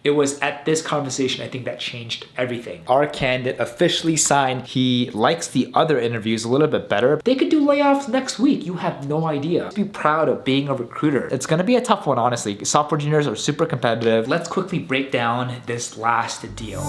It was at this conversation, I think, that changed everything. Our candidate officially signed. He likes the other interviews a little bit better. They could do layoffs next week. You have no idea. Be proud of being a recruiter. It's gonna be a tough one, honestly. Software engineers are super competitive. Let's quickly break down this last deal.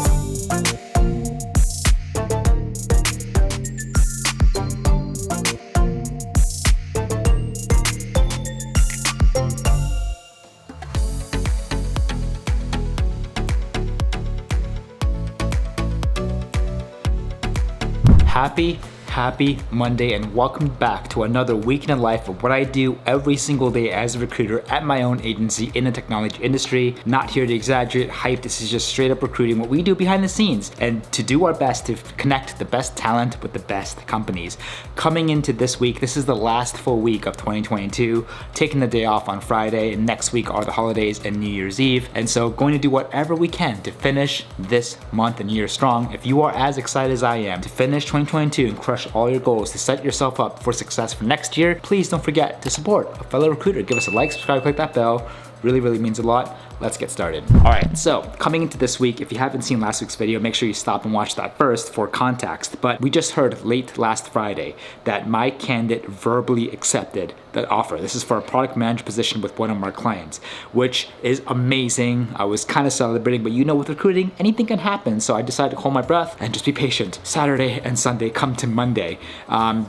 Happy Monday and welcome back to another week in the life of what I do every single day as a recruiter at my own agency in the technology industry. Not here to exaggerate, hype, this is just straight up recruiting, what we do behind the scenes, and to do our best to connect the best talent with the best companies. Coming into this week, this is the last full week of 2022, taking the day off on Friday, and next week are the holidays and New Year's Eve, and so going to do whatever we can to finish this month and year strong. If you are as excited as I am to finish 2022 and crush all your goals to set yourself up for success for next year, please don't forget to support a fellow recruiter. Give us a like, subscribe, click that bell. Really means a lot. Let's get started. All right, so coming into this week, if you haven't seen last week's video, make sure you stop and watch that first for context. But we just heard late last Friday that my candidate verbally accepted that offer. This is for a product manager position with one of our clients, which is amazing. I was kind of celebrating, but you know, with recruiting, anything can happen. So I decided to hold my breath and just be patient. Saturday and Sunday come to Monday,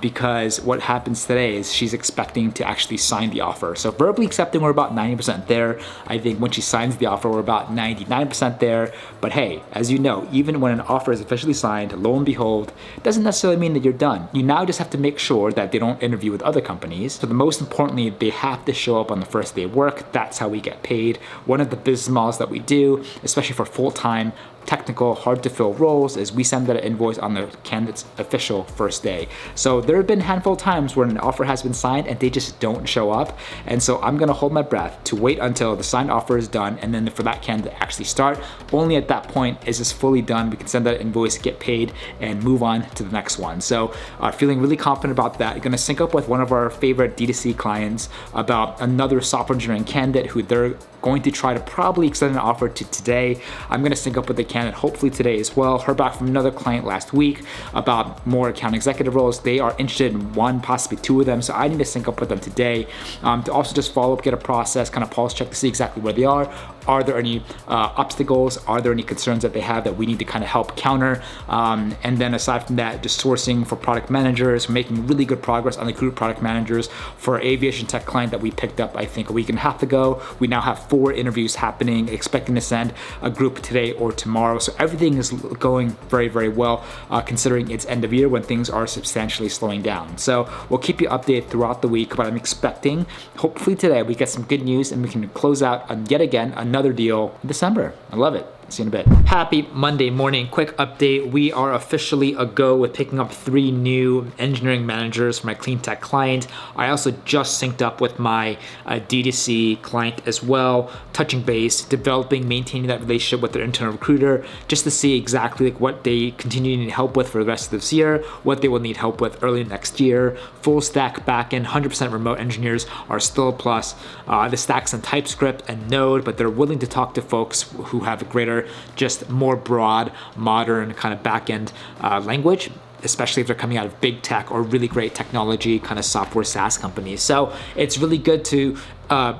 because what happens today is she's expecting to actually sign the offer. So verbally accepting, we're about 90% there. I think when she signs the offer, we're about 99% there. But hey, as you know, even when an offer is officially signed, lo and behold, it doesn't necessarily mean that you're done. You now just have to make sure that they don't interview with other companies. So the most importantly, they have to show up on the first day of work. That's how we get paid. One of the business models that we do, especially for full-time, technical, hard to fill roles, is we send that invoice on the candidate's official first day. So there have been a handful of times where an offer has been signed and they just don't show up. And so I'm gonna hold my breath to wait until the signed offer is done, and then for that candidate to actually start. Only at that point is this fully done. We can send that invoice, get paid, and move on to the next one. So feeling really confident about that. I'm gonna sync up with one of our favorite D2C clients about another software engineering candidate who they're going to try to probably extend an offer to today. I'm gonna sync up with the candidate hopefully today as well. Heard back from another client last week about more account executive roles. They are interested in one, possibly two of them, so I need to sync up with them today to also just follow up, get a process, kind of pulse check to see exactly where they are. Are there any obstacles? Are there any concerns that they have that we need to kind of help counter? And then aside from that, just sourcing for product managers, making really good progress on the group product managers for our aviation tech client that we picked up, I think, a week and a half ago. We now have 4 interviews happening, expecting to send a group today or tomorrow. So everything is going very well, considering it's end of year when things are substantially slowing down. So we'll keep you updated throughout the week, but I'm expecting, hopefully today, we get some good news and we can close out yet again another deal in December. I love it. See you in a bit. Happy Monday morning. Quick update. We are officially a go with picking up 3 new engineering managers for my clean tech client. I also just synced up with my D2C client as well, touching base, developing, maintaining that relationship with their internal recruiter, just to see exactly like what they continue to need help with for the rest of this year, what they will need help with early next year. Full stack backend, 100% remote engineers are still a plus. The stack's in TypeScript and Node, but they're willing to talk to folks who have a greater, just more broad, modern kind of backend language, especially if they're coming out of big tech or really great technology kind of software SaaS companies. So it's really good to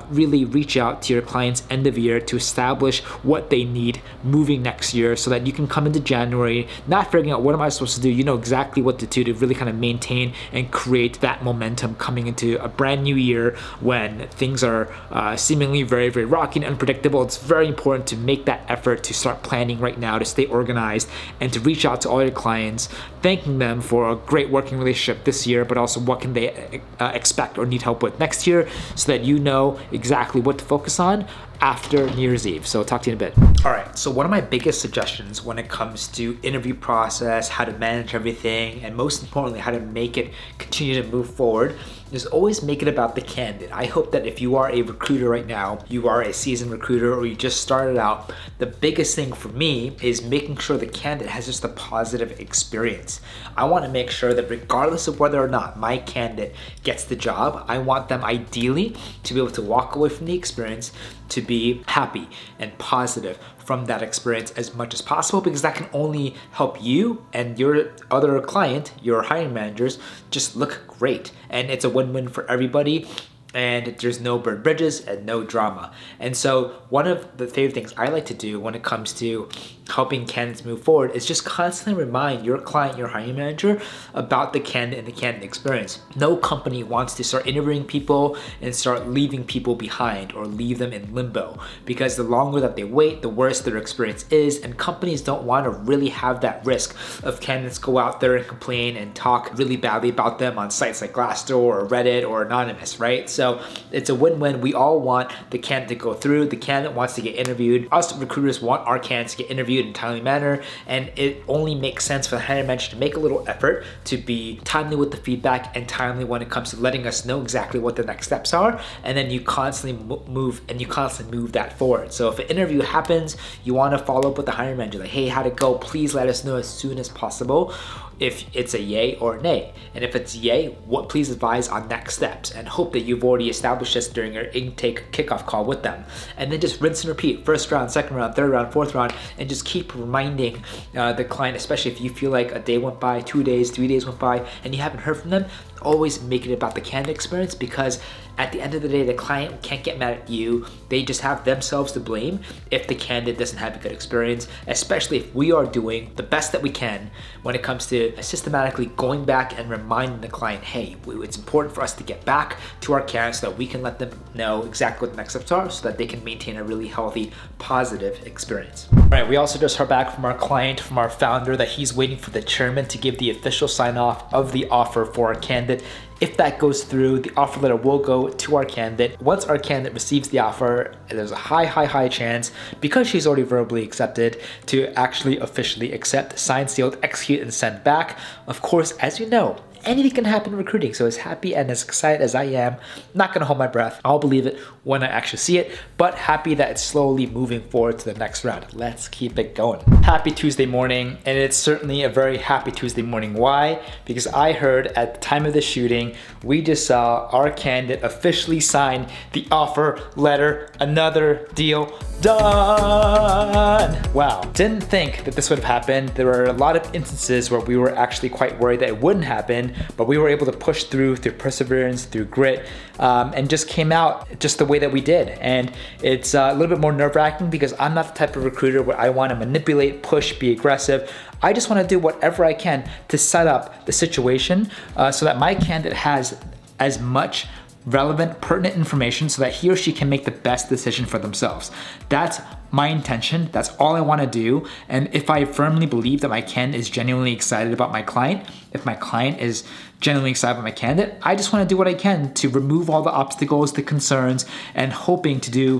really reach out to your clients end of year to establish what they need moving next year so that you can come into January not figuring out what am I supposed to do. You know exactly what to do to really kind of maintain and create that momentum coming into a brand new year when things are seemingly very rocky and unpredictable. It's very important to make that effort to start planning right now, to stay organized and to reach out to all your clients, thanking them for a great working relationship this year, but also what can they expect or need help with next year so that you know exactly what to focus on after New Year's Eve. So I'll talk to you in a bit. All right, so one of my biggest suggestions when it comes to interview process, how to manage everything, and most importantly, how to make it continue to move forward is always make it about the candidate. I hope that if you are a recruiter right now, you are a seasoned recruiter or you just started out, the biggest thing for me is making sure the candidate has just a positive experience. I want to make sure that regardless of whether or not my candidate gets the job, I want them ideally to be able to walk away from the experience to be happy and positive from that experience as much as possible, because that can only help you and your other client, your hiring managers, just look great. And it's a win-win for everybody. And there's no burnt bridges and no drama. And so one of the favorite things I like to do when it comes to helping candidates move forward is just constantly remind your client, your hiring manager, about the candidate and the candidate experience. No company wants to start interviewing people and start leaving people behind or leave them in limbo, because the longer that they wait, the worse their experience is, and companies don't want to really have that risk of candidates go out there and complain and talk really badly about them on sites like Glassdoor or Reddit or Anonymous, right? So it's a win-win. We all want the candidate to go through. The candidate wants to get interviewed. Us recruiters want our candidates to get interviewed in a timely manner, and it only makes sense for the hiring manager to make a little effort to be timely with the feedback and timely when it comes to letting us know exactly what the next steps are, and then you constantly move that forward. So if an interview happens, you want to follow up with the hiring manager, like, hey, how'd it go? Please let us know as soon as possible if it's a yay or a nay. And if it's yay, please advise on next steps, and hope that you've already established this during your intake kickoff call with them. And then just rinse and repeat, first round, second round, third round, fourth round, and just keep reminding the client, especially if you feel like a day went by, 2 days, 3 days went by, and you haven't heard from them. Always make it about the candidate experience, because at the end of the day, the client can't get mad at you. They just have themselves to blame if the candidate doesn't have a good experience, especially if we are doing the best that we can when it comes to systematically going back and reminding the client, hey, it's important for us to get back to our candidates so that we can let them know exactly what the next steps are, so that they can maintain a really healthy, positive experience. All right, we also just heard back from our client, from our founder, that he's waiting for the chairman to give the official sign off of the offer for our candidate. If that goes through, the offer letter will go to our candidate. Once our candidate receives the offer, there's a high chance, because she's already verbally accepted, to actually officially accept, sign, sealed, execute, and send back. Of course, as you know, anything can happen in recruiting. So as happy and as excited as I am, not gonna hold my breath. I'll believe it when I actually see it, but happy that it's slowly moving forward to the next round. Let's keep it going. Happy Tuesday morning, and it's certainly a very happy Tuesday morning. Why? Because I heard at the time of the shooting, we just saw our candidate officially sign the offer letter. Another deal done. Wow. Didn't think that this would have happened. There were a lot of instances where we were actually quite worried that it wouldn't happen, but we were able to push through perseverance, through grit, and just came out just the way that we did. And it's a little bit more nerve-wracking, because I'm not the type of recruiter where I want to manipulate, push, be aggressive. I just want to do whatever I can to set up the situation so that my candidate has as much relevant, pertinent information so that he or she can make the best decision for themselves. That's my intention. That's all I want to do. And if I firmly believe that my candidate is genuinely excited about my client, if my client is genuinely excited about my candidate, I just want to do what I can to remove all the obstacles, the concerns, and hoping to do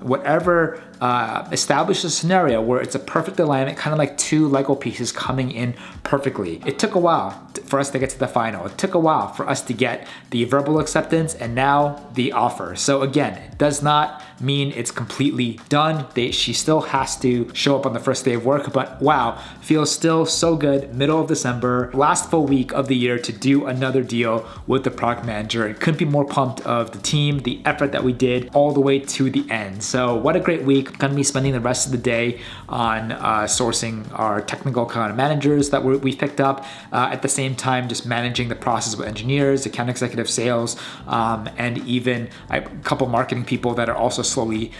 whatever establish a scenario where it's a perfect alignment, kind of like two Lego pieces coming in perfectly. It took a while for us to get to the final. It took a while for us to get the verbal acceptance and now the offer. So again, it does not mean it's completely done. She still has to show up on the first day of work, but wow, feels still so good. Middle of December, last full week of the year to do another deal with the product manager. It couldn't be more pumped of the team, the effort that we did all the way to the end. So what a great week. Gonna be spending the rest of the day on sourcing our technical kind of managers that we've picked up. At the same time, just managing the process with engineers, account executive, sales, and even a couple marketing people that are also slowly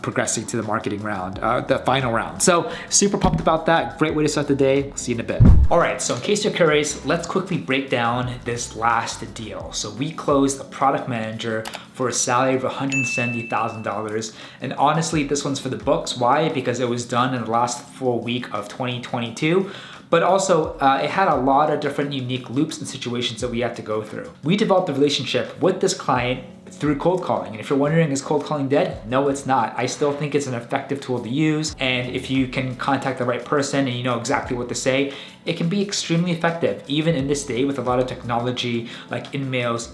progressing to the marketing round, the final round. So super pumped about that. Great way to start the day. See you in a bit. All right, so in case you're curious, let's quickly break down this last deal. So we closed a product manager for a salary of $170,000. And honestly, this one's for the books. Why? Because it was done in the last full week of 2022. But also, it had a lot of different unique loops and situations that we had to go through. We developed a relationship with this client through cold calling. And if you're wondering, is cold calling dead? No, it's not. I still think it's an effective tool to use. And if you can contact the right person and you know exactly what to say, it can be extremely effective, even in this day with a lot of technology like emails,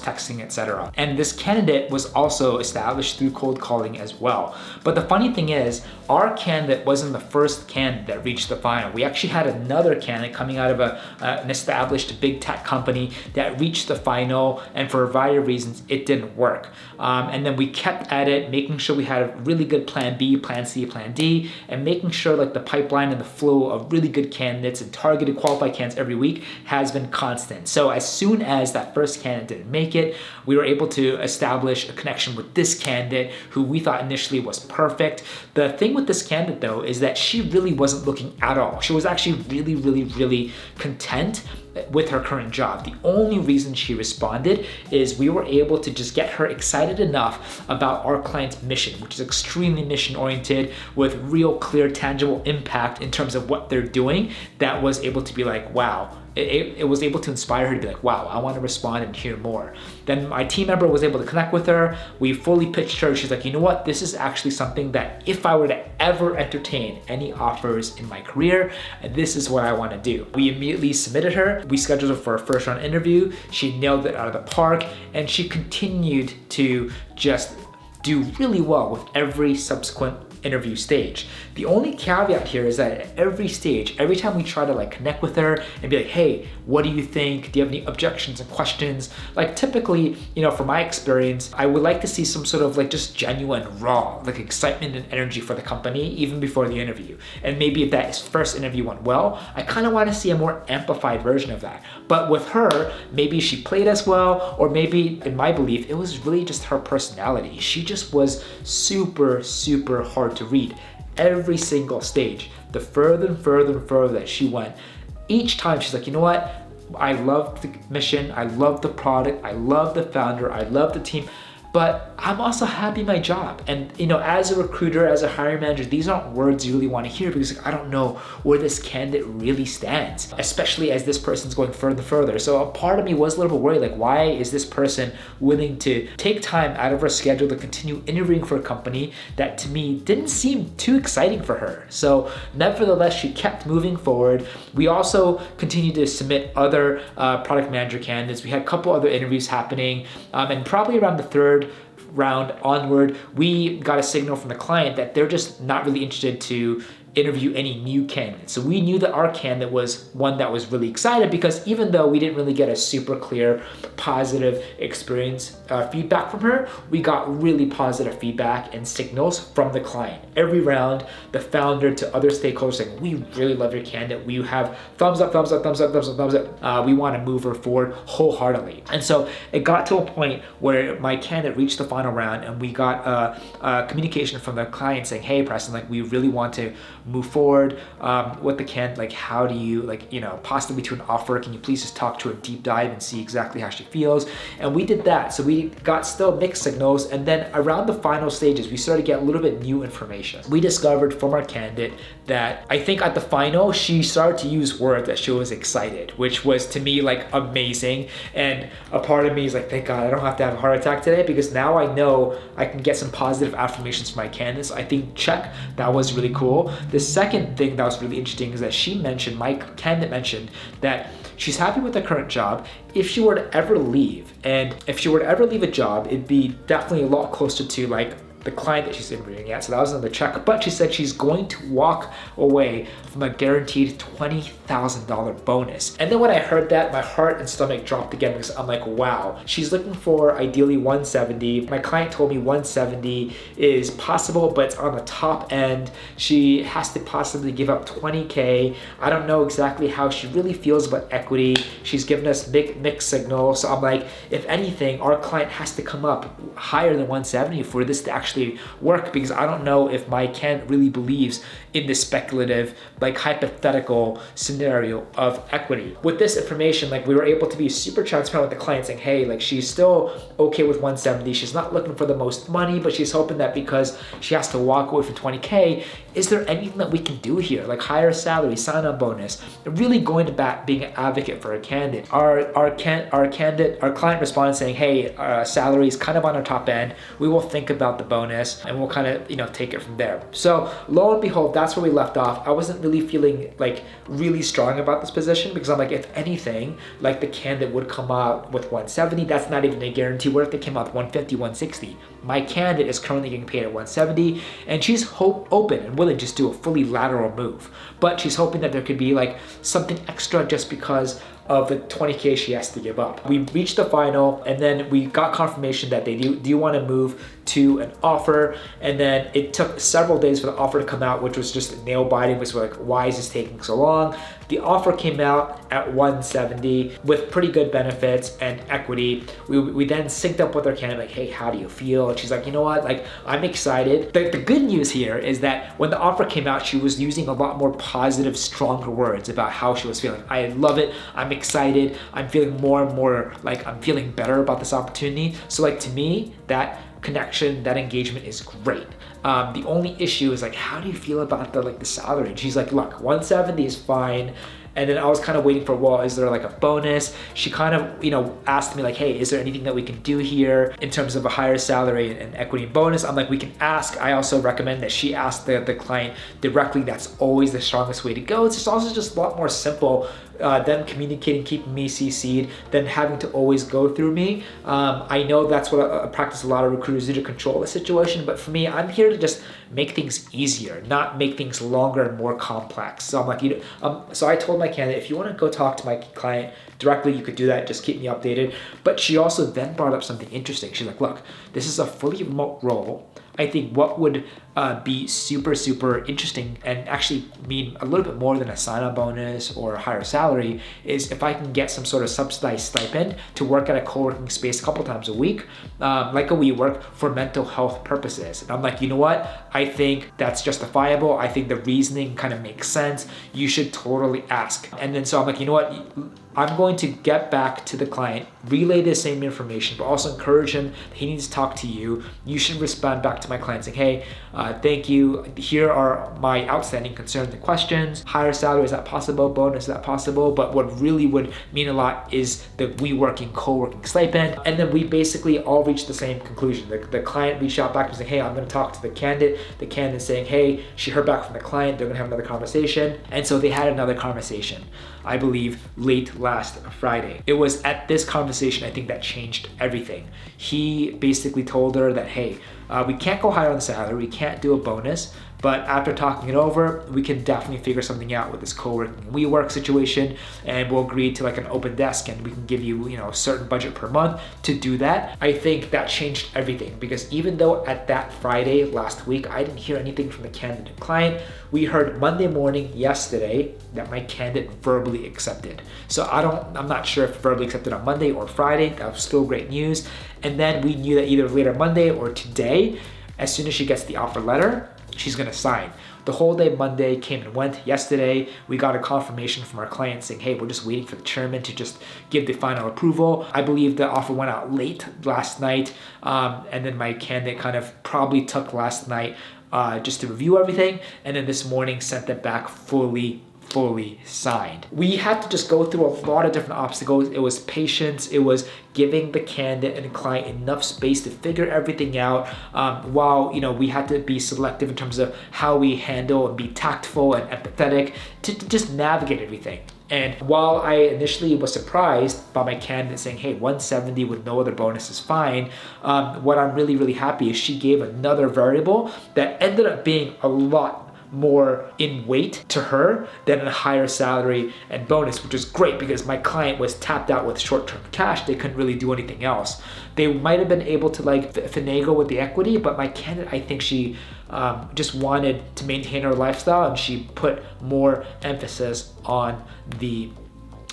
texting, etc. And this candidate was also established through cold calling as well. But the funny thing is, our candidate wasn't the first candidate that reached the final. We actually had another candidate coming out of an established big tech company that reached the final, and for a variety of reasons, it didn't work. And then we kept at it, making sure we had a really good plan B, plan C, plan D, and making sure like the pipeline and the flow of really good candidates and targeted qualified candidates every week has been constant. So as soon as that first candidate didn't make it, we were able to establish a connection with this candidate who we thought initially was perfect. The thing with this candidate though is that she really wasn't looking at all. She was actually really content with her current job. The only reason she responded is we were able to just get her excited enough about our client's mission, which is extremely mission oriented with real clear tangible impact in terms of what they're doing, that was able to be like, wow. It was able to inspire her to be like, wow, I want to respond and hear more. Then my team member was able to connect with her. We fully pitched her. She's like, you know what? This is actually something that if I were to ever entertain any offers in my career, this is what I want to do. We immediately submitted her. We scheduled her for a first round interview. She nailed it out of the park, and she continued to just do really well with every subsequent interview stage. The only caveat here is that at every stage, every time we try to like connect with her and be like, hey, what do you think? Do you have any objections and questions? Like typically, you know, from my experience, I would like to see some sort of like just genuine raw, like excitement and energy for the company even before the interview. And maybe if that first interview went well, I kind of want to see a more amplified version of that. But with her, maybe she played as well, or maybe in my belief, it was really just her personality. She just was super hard to read. Every single stage, the further and further that she went, each time she's like, you know what? I love the mission, I love the product, I love the founder, I love the team, but I'm also happy in my job. And you know, as a recruiter, as a hiring manager, these aren't words you really want to hear, because like, I don't know where this candidate really stands, especially as this person's going further. So a part of me was a little bit worried, like, why is this person willing to take time out of her schedule to continue interviewing for a company that to me didn't seem too exciting for her? So nevertheless, she kept moving forward. We also continued to submit other product manager candidates. We had a couple other interviews happening, and probably around the third round onward, we got a signal from the client that they're just not really interested to interview any new candidates. So we knew that our candidate was one that was really excited, because even though we didn't really get a super clear positive experience feedback from her, we got really positive feedback and signals from the client. Every round, the founder to other stakeholders saying, we really love your candidate. We have thumbs up. We want to move her forward wholeheartedly. And so it got to a point where my candidate reached the final round, and we got a communication from the client saying, hey, Preston, like, we really want to move forward with the candidate. Like, how do you, like, you know, possibly to an offer? Can you please just talk to her deep dive and see exactly how she feels? And we did that. So we got still mixed signals. And then around the final stages, we started to get a little bit new information. We discovered from our candidate that I think at the final, she started to use words that she was excited, which was to me like amazing. And a part of me is like, thank God I don't have to have a heart attack today, because now I know I can get some positive affirmations from my candidates. I think check, that was really cool. The second thing that was really interesting is that my candidate mentioned that she's happy with her current job. If she were to ever leave, and if she were to ever leave a job, it'd be definitely a lot closer to like the client that she's interviewing at. So that was another check. But she said she's going to walk away from a guaranteed $20,000 bonus. And then when I heard that, my heart and stomach dropped again, because I'm like, wow, she's looking for ideally 170. My client told me 170 is possible, but it's on the top end. She has to possibly give up 20K. I don't know exactly how she really feels about equity. She's given us mixed signals. So I'm like, if anything, our client has to come up higher than 170 for this to actually work, because I don't know if my candidate really believes in this speculative, like hypothetical scenario of equity. With this information, like, we were able to be super transparent with the client, saying, hey, like, she's still okay with 170. She's not looking for the most money, but she's hoping that because she has to walk away from 20K, is there anything that we can do here? Like higher salary, sign-on bonus, really going to bat, being an advocate for a candidate. Our client responded saying, hey, salary is kind of on our top end. We will think about the bonus. bonus, and we'll kind of, take it from there. So lo and behold, that's where we left off. I wasn't really feeling like really strong about this position because I'm like, if anything, like the candidate would come out with 170, that's not even a guarantee. What if they came out with 150, 160? My candidate is currently getting paid at 170, and she's open and willing to just do a fully lateral move. But she's hoping that there could be like something extra just because of the 20K she has to give up. We reached the final, and then we got confirmation that they do want to move to an offer. And then it took several days for the offer to come out, which was just nail biting. It was like, why is this taking so long? The offer came out at 170 with pretty good benefits and equity. We then synced up with our candidate, like, hey, how do you feel? And she's like, you know what, like, I'm excited. The good news here is that when the offer came out, she was using a lot more positive, stronger words about how she was feeling. I love it. I'm excited. I'm feeling more and more like I'm feeling better about this opportunity. So like, to me, that connection, that engagement is great. The only issue is like, how do you feel about the salary? And she's like, look, 170 is fine. And then I was kind of waiting for, well, is there like a bonus? She kind of, asked me like, hey, is there anything that we can do here in terms of a higher salary and equity and bonus? I'm like, we can ask. I also recommend that she ask the client directly. That's always the strongest way to go. It's also just a lot more simple them communicating, keeping me CC'd, than having to always go through me. I know that's what I practice a lot of recruiters do to control the situation, but for me, I'm here to just make things easier, not make things longer and more complex. So I'm like, so I told my candidate, if you want to go talk to my client directly, you could do that, just keep me updated. But she also then brought up something interesting. She's like, look, this is a fully remote role. I think what would be super, super interesting and actually mean a little bit more than a sign-on bonus or a higher salary is if I can get some sort of subsidized stipend to work at a co-working space a couple times a week, like a WeWork, for mental health purposes. And I'm like, you know what? I think that's justifiable. I think the reasoning kind of makes sense. You should totally ask. And then so I'm like, you know what? I'm going to get back to the client, relay the same information, but also encourage him that he needs to talk to you. You should respond back to my client saying, hey, thank you. Here are my outstanding concerns and questions. Higher salary, is that possible? Bonus, is that possible? But what really would mean a lot is the WeWorking, co-working stipend. And then we basically all reached the same conclusion. The client reached out back and saying, hey, I'm going to talk to the candidate. The candidate saying, hey, she heard back from the client. They're going to have another conversation. And so they had another conversation, I believe, late last Friday. It was at this conversation, I think, that changed everything. He basically told her that, hey, we can't go higher on the salary, we can't do a bonus, but after talking it over, we can definitely figure something out with this co-working and WeWork situation, and we'll agree to like an open desk, and we can give you, a certain budget per month to do that. I think that changed everything, because even though at that Friday last week, I didn't hear anything from the candidate client, we heard Monday morning yesterday that my candidate verbally accepted. So I'm not sure if verbally accepted on Monday or Friday. That was still great news. And then we knew that either later Monday or today, as soon as she gets the offer letter, she's gonna sign. The whole day Monday came and went. Yesterday, we got a confirmation from our client saying, hey, we're just waiting for the chairman to just give the final approval. I believe the offer went out late last night, and then my candidate kind of probably took last night just to review everything, and then this morning sent it back fully signed. We had to just go through a lot of different obstacles. It was patience. It was giving the candidate and the client enough space to figure everything out, while we had to be selective in terms of how we handle and be tactful and empathetic to just navigate everything. And while I initially was surprised by my candidate saying, hey, 170 with no other bonus is fine, what I'm really, really happy is she gave another variable that ended up being a lot more in weight to her than a higher salary and bonus, which is great because my client was tapped out with short-term cash. They couldn't really do anything else. They might have been able to finagle with the equity, but my candidate, I think she just wanted to maintain her lifestyle, and she put more emphasis on the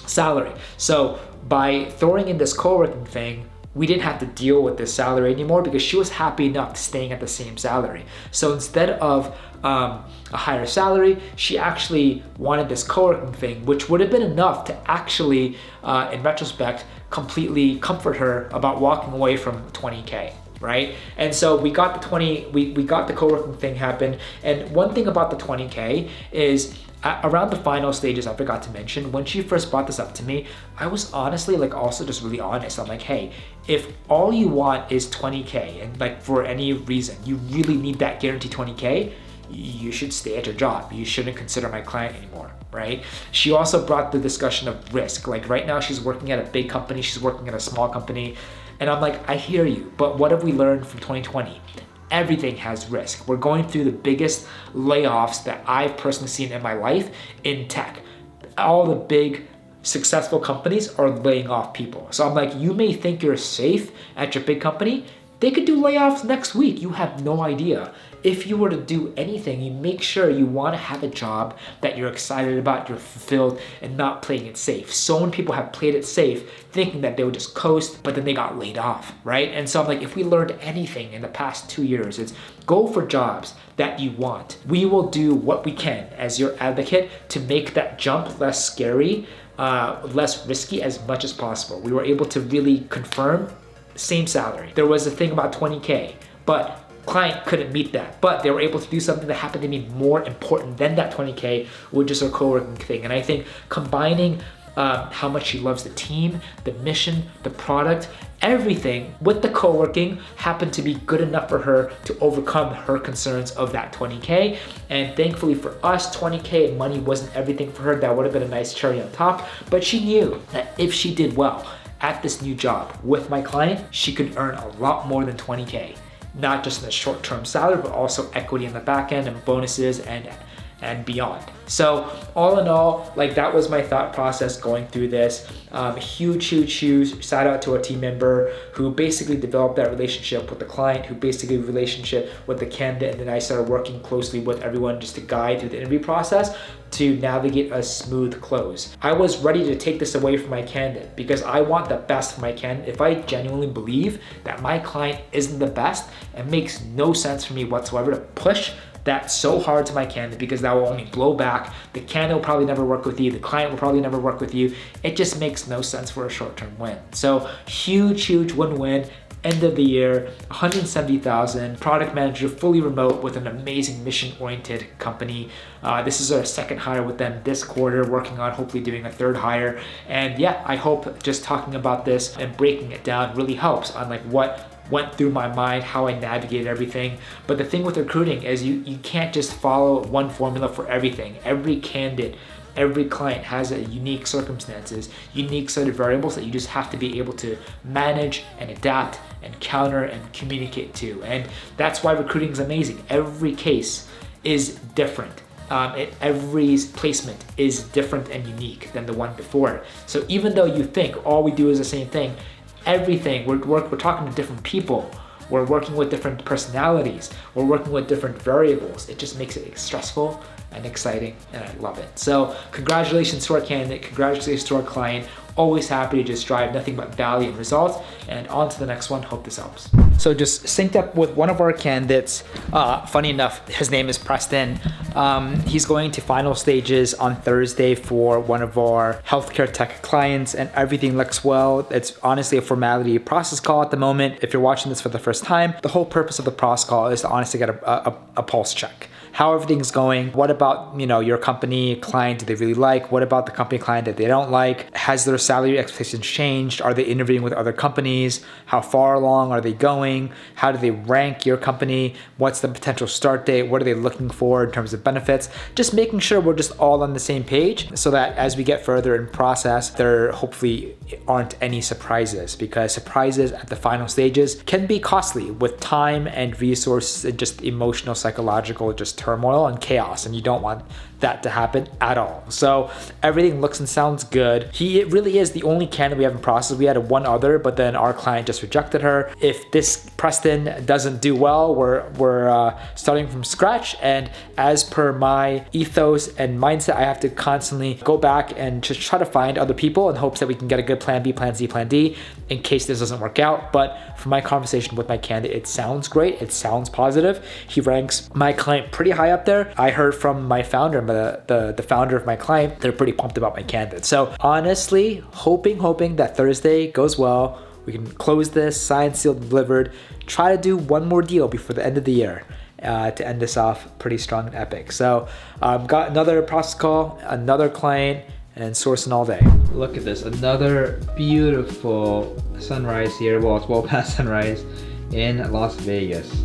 salary. So by throwing in this co-working thing, we didn't have to deal with this salary anymore because she was happy enough staying at the same salary. So instead of a higher salary, she actually wanted this co-working thing, which would have been enough to actually, in retrospect, completely comfort her about walking away from 20K. right? And so we got the we got the co-working thing happen. And one thing about the 20K is around the final stages, I forgot to mention, when she first brought this up to me, I was honestly like also just really honest. I'm like, hey, if all you want is 20K and like for any reason, you really need that guaranteed 20K, you should stay at your job. You shouldn't consider my client anymore, right? She also brought the discussion of risk. Like right now she's working at a big company, she's working at a small company. And I'm like, I hear you, but what have we learned from 2020? Everything has risk. We're going through the biggest layoffs that I've personally seen in my life in tech. All the big successful companies are laying off people. So I'm like, you may think you're safe at your big company. They could do layoffs next week. You have no idea. If you were to do anything, you make sure you want to have a job that you're excited about, you're fulfilled, and not playing it safe. So many people have played it safe thinking that they would just coast, but then they got laid off, right? And so I'm like, if we learned anything in the past 2 years, it's go for jobs that you want. We will do what we can as your advocate to make that jump less scary, less risky as much as possible. We were able to really confirm same salary. There was a thing about 20K, but client couldn't meet that, but they were able to do something that happened to be more important than that 20K, which is a co-working thing. And I think combining how much she loves the team, the mission, the product, everything with the co-working happened to be good enough for her to overcome her concerns of that 20K. And thankfully for us, 20K money wasn't everything for her. That would have been a nice cherry on top, but she knew that if she did well at this new job with my client, she could earn a lot more than 20K. Not just in the short-term salary, but also equity in the back end and bonuses and beyond. So all in all, like that was my thought process going through this. Huge shout out to our team member who basically developed that relationship with the client, who basically relationship with the candidate, and then I started working closely with everyone just to guide through the interview process to navigate a smooth close. I was ready to take this away from my candidate because I want the best for my candidate. If I genuinely believe that my client isn't the best, it makes no sense for me whatsoever to push that so hard to my candidate because that will only blow back. The candidate will probably never work with you. The client will probably never work with you. It just makes no sense for a short-term win. So huge win-win. End of the year, 170,000, product manager, fully remote with an amazing mission-oriented company. This is our second hire with them this quarter, working on hopefully doing a third hire. And yeah, I hope just talking about this and breaking it down really helps on like what went through my mind, how I navigated everything. But the thing with recruiting is you can't just follow one formula for everything. Every candidate, every client has a unique circumstances, unique set of variables that you just have to be able to manage and adapt and counter and communicate to. And that's why recruiting is amazing. Every case is different. Every placement is different and unique than the one before. So even though you think all we do is the same thing, everything, we're talking to different people. We're working with different personalities. We're working with different variables. It just makes it stressful and exciting, and I love it. So congratulations to our candidate, congratulations to our client. Always happy to just drive nothing but value and results. And on to the next one. Hope this helps. So just synced up with one of our candidates. Funny enough, his name is Preston. He's going to final stages on Thursday for one of our healthcare tech clients, and everything looks well. It's honestly a formality process call at the moment. If you're watching this for the first time, the whole purpose of the process call is to honestly get a pulse check. How everything's going. What about, your company client do they really like? What about the company client that they don't like? Has their salary expectations changed? Are they interviewing with other companies? How far along are they going? How do they rank your company? What's the potential start date? What are they looking for in terms of benefits? Just making sure we're just all on the same page so that as we get further in process, there hopefully aren't any surprises, because surprises at the final stages can be costly with time and resources and just emotional, psychological, just turmoil and chaos, and you don't want that to happen at all. So everything looks and sounds good. He really is the only candidate we have in process. We had one other, but then our client just rejected her. If this Preston doesn't do well, we're starting from scratch. And as per my ethos and mindset, I have to constantly go back and just try to find other people in hopes that we can get a good plan B, plan C, plan D in case this doesn't work out. But from my conversation with my candidate, it sounds great. It sounds positive. He ranks my client pretty high up there. I heard from my founder, the founder of my client, they're pretty pumped about my candidate. So honestly, hoping that Thursday goes well. We can close this, signed, sealed, and delivered. Try to do one more deal before the end of the year to end this off pretty strong and epic. So got another process call, another client, and sourcing all day. Look at this, another beautiful sunrise here. Well, it's well past sunrise in Las Vegas.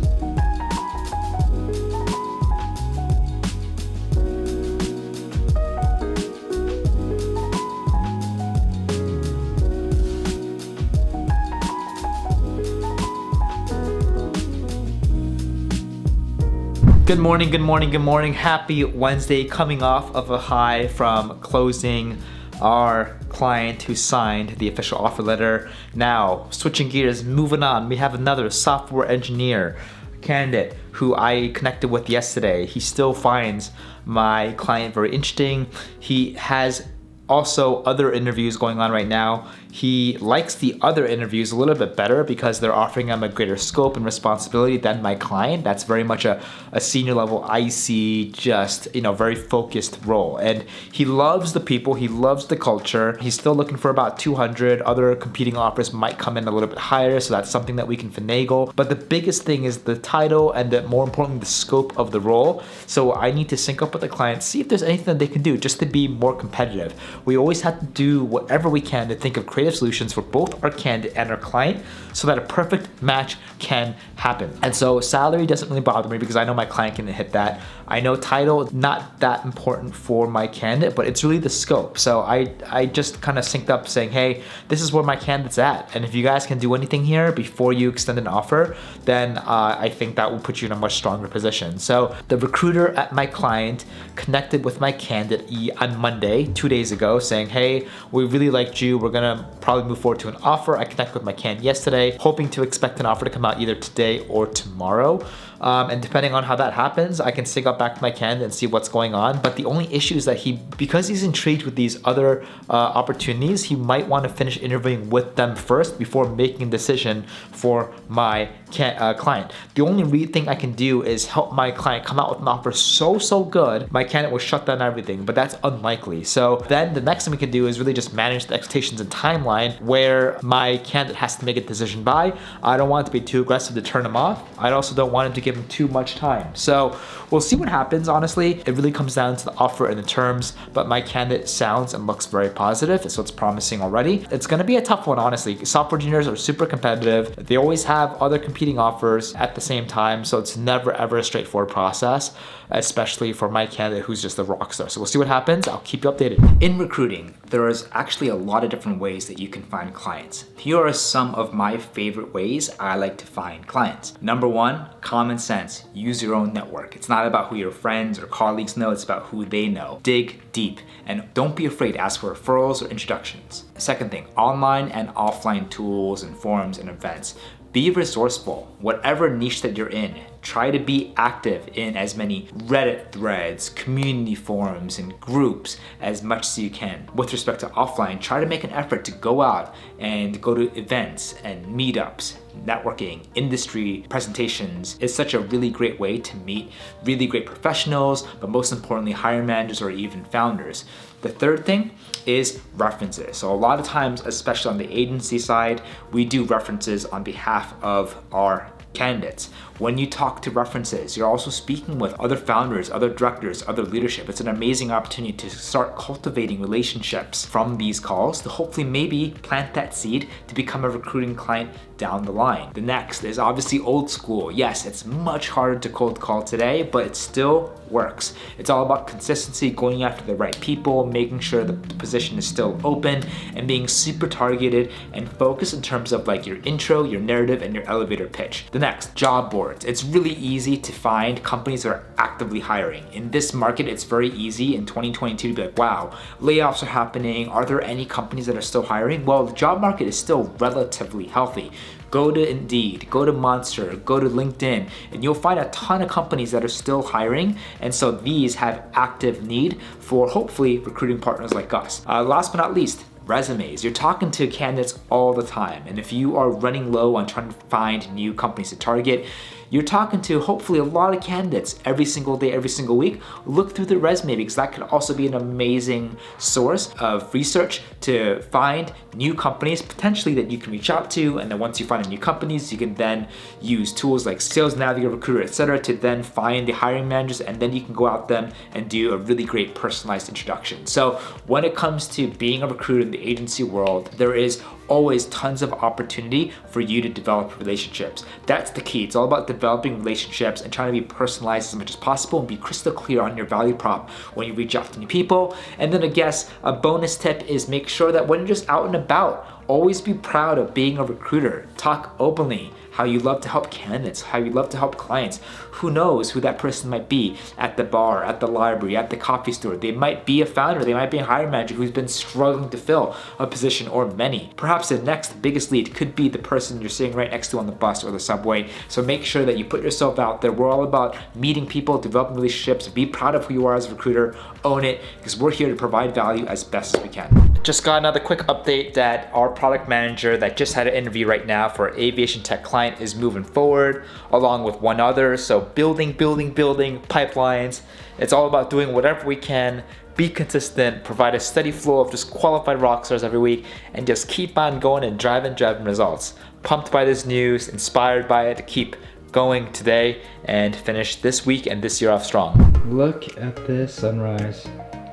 Good morning, good morning, good morning. Happy Wednesday, coming off of a high from closing our client who signed the official offer letter. Now, switching gears, moving on, we have another software engineer candidate who I connected with yesterday. He still finds my client very interesting. He has also other interviews going on right now. He likes the other interviews a little bit better because they're offering him a greater scope and responsibility than my client. That's very much a senior level IC, just, very focused role. And he loves the people, he loves the culture. He's still looking for about 200. Other competing offers might come in a little bit higher, so that's something that we can finagle. But the biggest thing is the title and more importantly, the scope of the role. So I need to sync up with the client, see if there's anything that they can do just to be more competitive. We always have to do whatever we can to think of creative solutions for both our candidate and our client so that a perfect match can happen. And so salary doesn't really bother me because I know my client can hit that. I know title, not that important for my candidate, but it's really the scope. So I just kind of synced up saying, hey, this is where my candidate's at. And if you guys can do anything here before you extend an offer, then I think that will put you in a much stronger position. So the recruiter at my client connected with my candidate on Monday, 2 days ago, saying, hey, we really liked you. We're gonna probably move forward to an offer. I connected with my candidate yesterday, hoping to expect an offer to come out either today or tomorrow. And depending on how that happens, I can sync up back to my candidate and see what's going on. But the only issue is that because he's intrigued with these other opportunities, he might want to finish interviewing with them first before making a decision for my client. The only thing I can do is help my client come out with an offer so good, my candidate will shut down everything, but that's unlikely. So then the next thing we can do is really just manage the expectations and timeline where my candidate has to make a decision by. I don't want it to be too aggressive to turn him off. I also don't want him to give him too much time. So we'll see what happens, honestly. It really comes down to the offer and the terms, but my candidate sounds and looks very positive, so it's promising already. It's gonna be a tough one, honestly. Software engineers are super competitive. They always have other competing offers at the same time, so it's never ever a straightforward process, especially for my candidate who's just a rock star. So we'll see what happens. I'll keep you updated. In recruiting, there is actually a lot of different ways that you can find clients. Here are some of my favorite ways I like to find clients. Number one, common sense. Use your own network. It's not about who your friends or colleagues know, it's about who they know. Dig deep and don't be afraid to ask for referrals or introductions. Second thing, online and offline tools and forums and events. Be resourceful, whatever niche that you're in. Try to be active in as many Reddit threads, community forums, and groups as much as you can. With respect to offline, try to make an effort to go out and go to events and meetups. Networking, industry presentations is such a really great way to meet really great professionals, but most importantly, hiring managers or even founders. The third thing is references. So a lot of times, especially on the agency side, we do references on behalf of our candidates. When you talk to references, you're also speaking with other founders, other directors, other leadership. It's an amazing opportunity to start cultivating relationships from these calls to hopefully maybe plant that seed to become a recruiting client down the line. The next is obviously old school. Yes, it's much harder to cold call today, but it still works. It's all about consistency, going after the right people, making sure the position is still open, and being super targeted and focused in terms of like your intro, your narrative, and your elevator pitch. The next, job boards. It's really easy to find companies that are actively hiring. In this market, it's very easy in 2022 to be like, wow, layoffs are happening. Are there any companies that are still hiring? Well, the job market is still relatively healthy. Go to Indeed, go to Monster, go to LinkedIn, and you'll find a ton of companies that are still hiring. And so these have active need for hopefully recruiting partners like us. Last but not least, resumes. You're talking to candidates all the time. And if you are running low on trying to find new companies to target, you're talking to hopefully a lot of candidates every single day, every single week. Look through their resume, because that could also be an amazing source of research to find new companies potentially that you can reach out to. And then once you find new companies, you can then use tools like Sales Navigator, Recruiter, etc., to then find the hiring managers, and then you can go out them and do a really great personalized introduction. So when it comes to being a recruiter in the agency world, there is always tons of opportunity for you to develop relationships. That's the key. It's all about developing relationships and trying to be personalized as much as possible and be crystal clear on your value prop when you reach out to new people. And then I guess a bonus tip is make sure that when you're just out and about, always be proud of being a recruiter. Talk openly how you love to help candidates, how you love to help clients. Who knows who that person might be at the bar, at the library, at the coffee store. They might be a founder, they might be a hiring manager who's been struggling to fill a position, or many. Perhaps the next biggest lead could be the person you're sitting right next to on the bus or the subway. So make sure that you put yourself out there. We're all about meeting people, developing relationships. Be proud of who you are as a recruiter, own it, because we're here to provide value as best as we can. Just got another quick update that our product manager that just had an interview right now for an aviation tech client is moving forward along with one other. So building pipelines. It's all about doing whatever we can, be consistent, provide a steady flow of just qualified rock stars every week, and just keep on going and driving results. Pumped by this news, inspired by it to keep going today and finish this week and this year off strong. Look at this sunrise.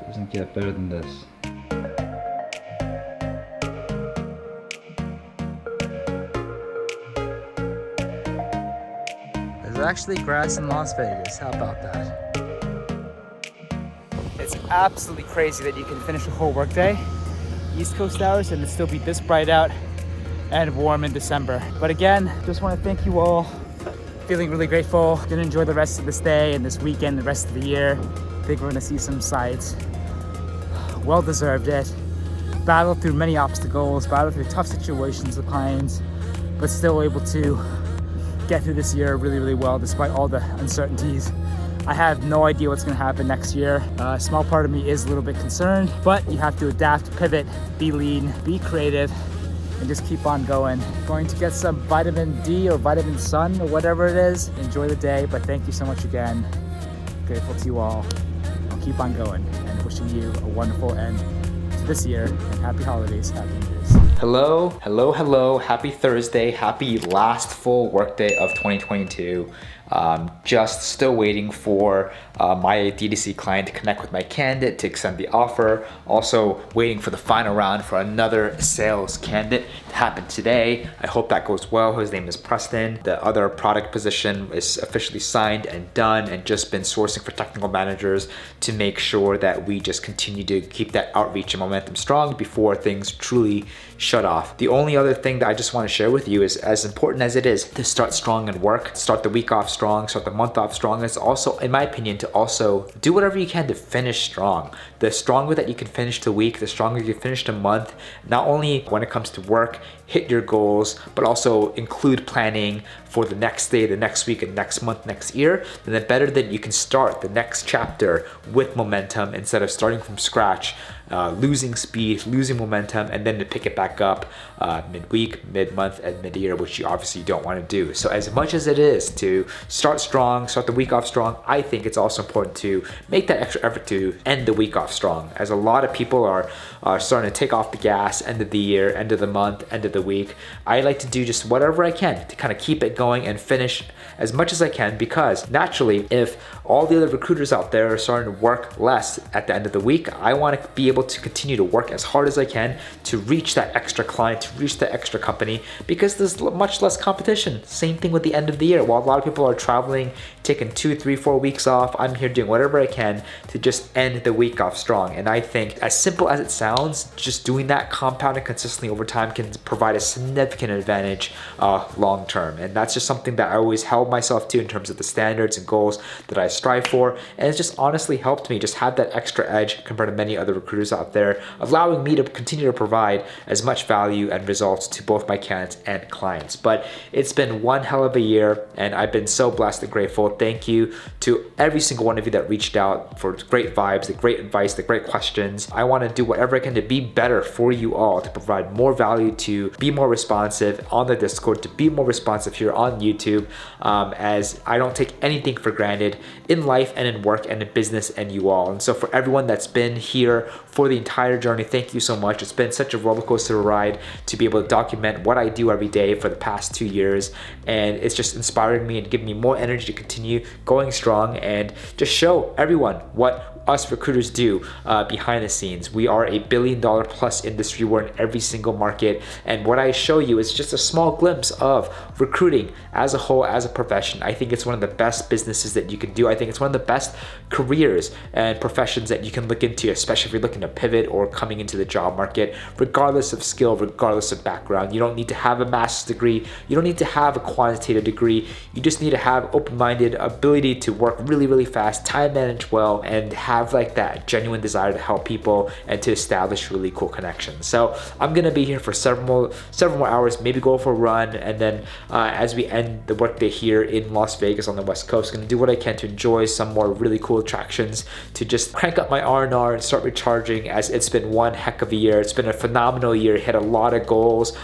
Doesn't get better than this. There's actually grass in Las Vegas. How about that? It's absolutely crazy that you can finish a whole workday, East Coast hours, and it still be this bright out and warm in December. But again, just want to thank you all. Feeling really grateful. Gonna enjoy the rest of this day and this weekend, the rest of the year. I think we're gonna see some sights. Well deserved it. Battled through many obstacles, battled through tough situations with clients, but still able to get through this year really well despite all the uncertainties. I have no idea what's gonna happen next year. A small part of me is a little bit concerned, but you have to adapt, pivot, be lean, be creative, and just keep on going. Going to get some vitamin D or vitamin sun or whatever it is. Enjoy the day, but thank you so much again. Grateful to you all. I'll keep on going and wishing you a wonderful end to this year, and happy holidays, happy New Year's. Hello. Happy Thursday. Happy last full workday of 2022. Just still waiting for my D2C client to connect with my candidate to extend the offer. Also waiting for the final round for another sales candidate to happen today. I hope that goes well. His name is Preston. The other product position is officially signed and done, and just been sourcing for technical managers to make sure that we just continue to keep that outreach and momentum strong before things truly shut off. The only other thing that I just want to share with you is, as important as it is to start strong and work, start the week off strong, start the month off strong, it's also, in my opinion, to also do whatever you can to finish strong. The stronger that you can finish the week, the stronger you can finish the month, not only when it comes to work, hit your goals, but also include planning for the next day, the next week, and next month, next year, then the better that you can start the next chapter with momentum instead of starting from scratch, losing speed, losing momentum, and then to pick it back up mid-week, mid-month, and mid-year, which you obviously don't want to do. So as much as it is to start strong, start the week off strong, I think it's also important to make that extra effort to end the week off strong, as a lot of people are starting to take off the gas end of the year, end of the month, end of the week. I like to do just whatever I can to kind of keep it going and finish as much as I can, because naturally, if all the other recruiters out there are starting to work less at the end of the week, I want to be able to continue to work as hard as I can to reach that extra client, to reach that extra company, because there's much less competition. Same thing with the end of the year. While a lot of people are traveling, taking 2, 3, 4 weeks off, I'm here doing whatever I can to just end the week off strong. And I think, as simple as it sounds, just doing that compounded consistently over time can provide a significant advantage long term. And that's just something that I always held myself to in terms of the standards and goals that I strive for. And it's just honestly helped me just have that extra edge compared to many other recruiters out there, allowing me to continue to provide as much value and results to both my candidates and clients. But it's been one hell of a year, and I've been so blessed and grateful. Thank you to every single one of you that reached out for great vibes, the great advice, the great questions. I want to do whatever I can to be better for you all, to provide more value, to be more responsive on the Discord, to be more responsive here on YouTube. as I don't take anything for granted in life and in work and in business and you all. And so for everyone that's been here for the entire journey, thank you so much. It's been such a roller coaster ride to be able to document what I do every day for the past 2 years. And it's just inspiring me and giving me more energy to continue going strong and just show everyone what us recruiters do behind the scenes. We are a $1 billion plus industry. We're in every single market. And what I show you is just a small glimpse of recruiting as a whole, as a profession. I think it's one of the best businesses that you can do. I think it's one of the best careers and professions that you can look into, especially if you're looking to pivot or coming into the job market, regardless of skill, regardless of background. You don't need to have a master's degree. You don't need to have a quantitative degree. You just need to have open-minded ability to work really, really fast, time manage well, and have like that genuine desire to help people and to establish really cool connections. So I'm gonna be here for several more hours, maybe go for a run, and then as we end the workday here in Las Vegas on the West Coast, gonna do what I can to enjoy some more really cool attractions, to just crank up my R&R and start recharging, as it's been one heck of a year. It's been a phenomenal year. Hit a lot of goals.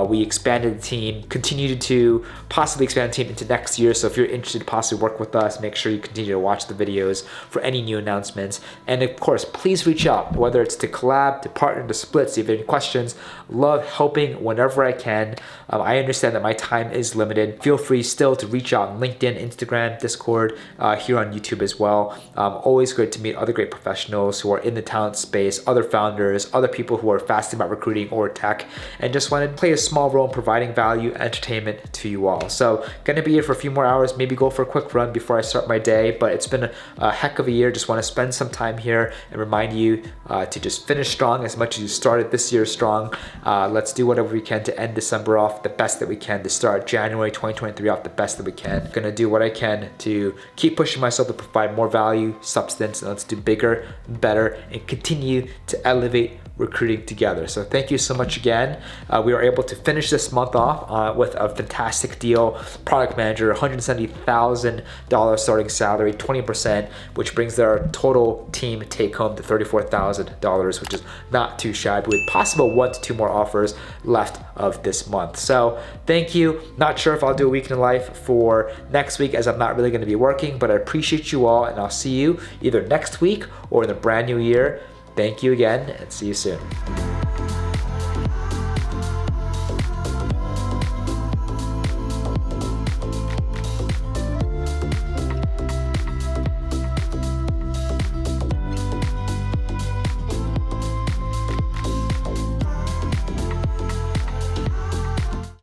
We expanded the team, continued to possibly expand the team into next year. So if you're interested to possibly work with us, make sure you continue to watch the videos for any new announcements. And of course, please reach out, whether it's to collab, to partner, to split. So if you have any questions, love helping whenever I can. I understand that my time is limited. Feel free still to reach out on LinkedIn, Instagram, Discord, here on YouTube as well. Always great to meet other great professionals who are in the talent space, other founders, other people who are fascinated about recruiting or tech, and just want to play a small role in providing value, entertainment to you all. So gonna be here for a few more hours, maybe go for a quick run before I start my day, but it's been a heck of a year. Just want to spend some time here and remind you to just finish strong as much as you started this year strong. Let's do whatever we can to end December off the best that we can, to start January 2023 off the best that we can. Gonna do what I can to keep pushing myself to provide more value, substance, and let's do bigger, better, and continue to elevate recruiting together. So thank you so much again. We were able to finish this month off with a fantastic deal. Product manager, $170,000 starting salary, 20%, which brings their total team take home to $34,000, which is not too shabby, with possible 1 to 2 more offers left of this month. So thank you. Not sure if I'll do a week in the life for next week, as I'm not really going to be working, but I appreciate you all, and I'll see you either next week or in the brand new year. Thank you again, and see you soon.